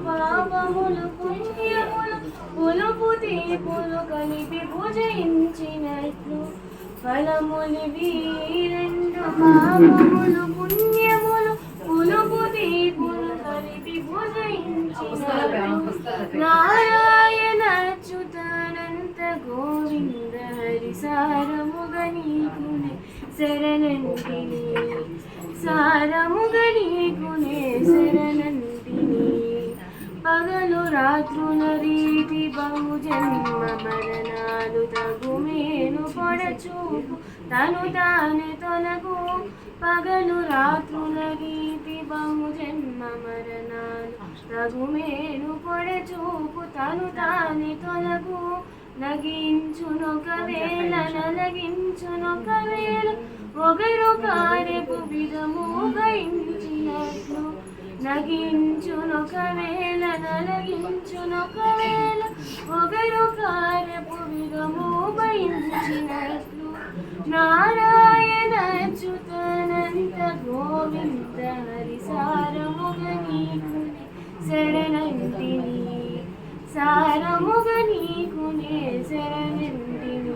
పాపములు పుణ్యములు పులుపు తీపులు కలిపి భుజించినట్లు ఫలములివి రెండు పాపములు పుణ్యములు పులుపు తీపులు కలిపి భుజించినట్లు నారాయణ అచ్యుతానంత గోవింద హరి సారముగ నీకునే శరణంటిని సారముగ నీకునే శరణంటిని పగలు రాత్రుల రీతి బహుజన్మ మరణాలు తగుమేను పొడచూపు తను తానే తొలగు పగలు రాత్రుల రీతి బహుజన్మ మరణాలు తగుమేను పొడచూపు తను తానే తొలగు నగించునొకవేళ నలగించునొకవేళ ఒకరు కార్యపు విధము గ్రహించినట్లు నగించునొకవేళ నలగించునొకవేళ ఒకరు కార్యపు విధము గ్రహించినట్లు నారాయణ అచ్యుతానంత గోవింద హరి సారముగ నీకునే శరణంటిని సారముగ నీకునే శరణంటిని